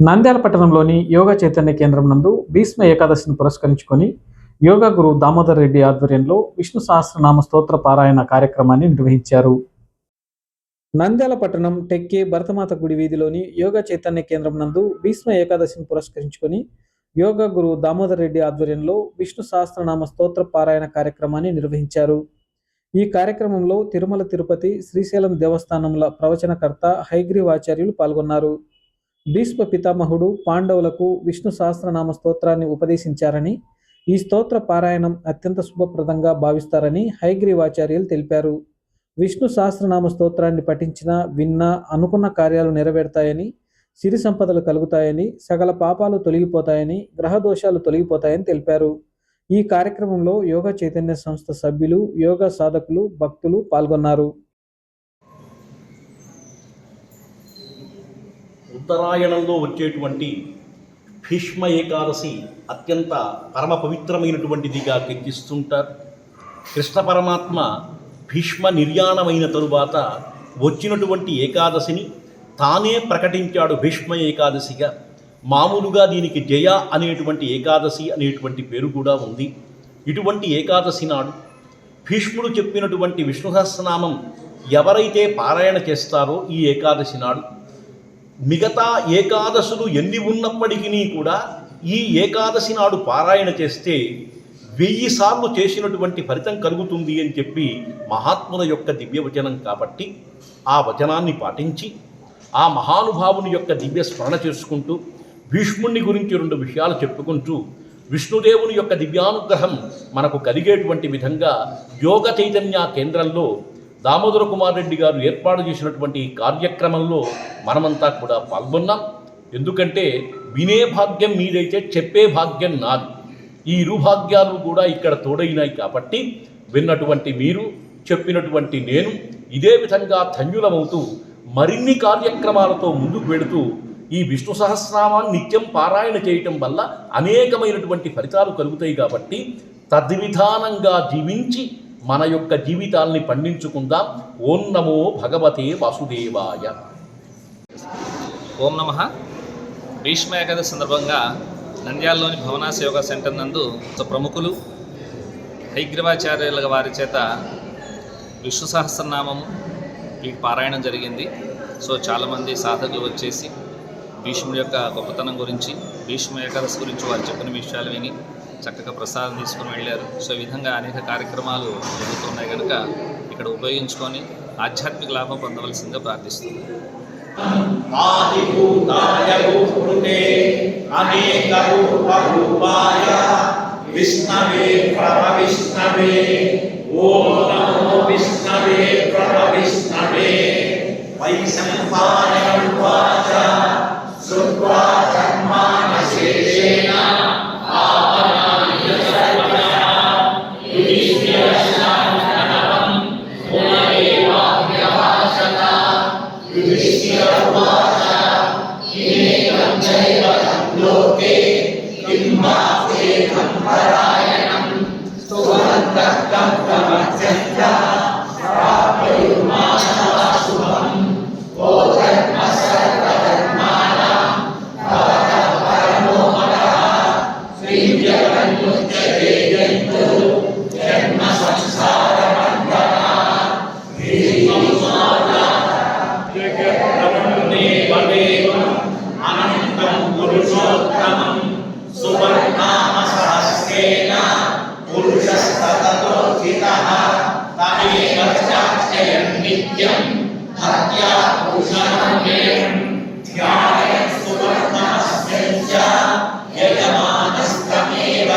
నంద్యాల పట్టణంలోని యోగా చైతన్య కేంద్రం నందు భీష్మ ఏకాదశిని పురస్కరించుకొని యోగా గురు దామోదర్ రెడ్డి ఆధ్వర్యంలో విష్ణు సహస్రనామ స్తోత్ర పారాయణ కార్యక్రమాన్ని నిర్వహించారు. నంద్యాల పట్టణం టెక్కే భరతమాత గుడి వీధిలోని యోగా చైతన్య కేంద్రం నందు భీష్మ ఏకాదశిని పురస్కరించుకొని యోగా గురు దామోదర్ రెడ్డి ఆధ్వర్యంలో విష్ణు సహస్రనామ స్తోత్ర పారాయణ కార్యక్రమాన్ని నిర్వహించారు. ఈ కార్యక్రమంలో తిరుమల తిరుపతి శ్రీశైలం దేవస్థానముల ప్రవచనకర్త హయగ్రీవాచార్యులు పాల్గొన్నారు. భీష్మ పితామహుడు పాండవులకు విష్ణు సహస్రనామ స్తోత్రాన్ని ఉపదేశించారని, ఈ స్తోత్ర పారాయణం అత్యంత శుభప్రదంగా భావిస్తారని హయగ్రీవాచార్యులు తెలిపారు. విష్ణు సహస్రనామ స్తోత్రాన్ని పఠించినా విన్నా అనుకున్న కార్యాలు నెరవేరుతాయని, సిరి సంపదలు కలుగుతాయని, సకల పాపాలు తొలగిపోతాయని, గ్రహ దోషాలు తొలగిపోతాయని తెలిపారు. ఈ కార్యక్రమంలో యోగా చైతన్య సంస్థ సభ్యులు, యోగా సాధకులు, భక్తులు పాల్గొన్నారు. ఉత్తరాయణంలో వచ్చేటువంటి భీష్మ ఏకాదశి అత్యంత పరమ పవిత్రమైనటువంటిదిగా కీర్తిస్తుంటారు. కృష్ణ పరమాత్మ భీష్మ నిర్యాణమైన తరువాత వచ్చినటువంటి ఏకాదశిని తానే ప్రకటించాడు భీష్మ ఏకాదశిగా. మామూలుగా దీనికి జయ అనేటువంటి ఏకాదశి అనేటువంటి పేరు కూడా ఉంది. ఇటువంటి ఏకాదశి నాడు భీష్ముడు చెప్పినటువంటి విష్ణు సహస్రనామం ఎవరైతే పారాయణ చేస్తారో ఈ ఏకాదశి నాడు మిగతా ఏకాదశులు ఎన్ని ఉన్నప్పటికీ కూడా ఈ ఏకాదశి నాడు పారాయణ చేస్తే 1000 సార్లు చేసినటువంటి ఫలితం కలుగుతుంది అని చెప్పి మహాత్ముల యొక్క దివ్యవచనం కాబట్టి ఆ వచనాన్ని పాటించి ఆ మహానుభావుని యొక్క దివ్య స్మరణ చేసుకుంటూ భీష్ముని గురించి 2 విషయాలు చెప్పుకుంటూ విష్ణుదేవుని యొక్క దివ్యానుగ్రహం మనకు కలిగేటువంటి విధంగా యోగ చైతన్య కేంద్రంలో దామోదర కుమార్ రెడ్డి గారు ఏర్పాటు చేసినటువంటి కార్యక్రమంలో మనమంతా కూడా పాల్గొన్నాం. ఎందుకంటే వినే భాగ్యం మీదైతే చెప్పే భాగ్యం నాది. ఈ ఇరుభాగ్యాలు కూడా ఇక్కడ తోడైనాయి కాబట్టి విన్నటువంటి మీరు, చెప్పినటువంటి నేను ఇదే విధంగా ధన్యులమవుతూ మరిన్ని కార్యక్రమాలతో ముందుకు వెళుతూ ఈ విష్ణు సహస్రనామాన్ని నిత్యం పారాయణ చేయటం వల్ల అనేకమైనటువంటి ఫలితాలు కలుగుతాయి. కాబట్టి తద్విధానంగా జీవించి మన యొక్క జీవితాల్ని పండించుకుందాం. ఓం నమో భగవతే వాసుదేవాయ. ఓం నమః. భీష్మ ఏకాదశి సందర్భంగా నంద్యాలలోని భవనాస యోగా సెంటర్ నందు ప్రముఖులు హయగ్రీవాచార్యుల వారి చేత విష్ణు సహస్రనామము వీటి పారాయణం జరిగింది. సో చాలామంది సాధకులు వచ్చేసి భీష్ముడి యొక్క గొప్పతనం గురించి, భీష్మ ఏకాదశి గురించి వారు చెప్పిన విషయాలు విని చక్కగా ప్రసాదం తీసుకుని వెళ్ళారు. సో ఈ విధంగా అనేక కార్యక్రమాలు జరుగుతున్నాయి కనుక ఇక్కడ ఉపయోగించుకొని ఆధ్యాత్మిక లాభం పొందవలసిందిగా ప్రార్థిస్తుంది. యజమానస్తమేవ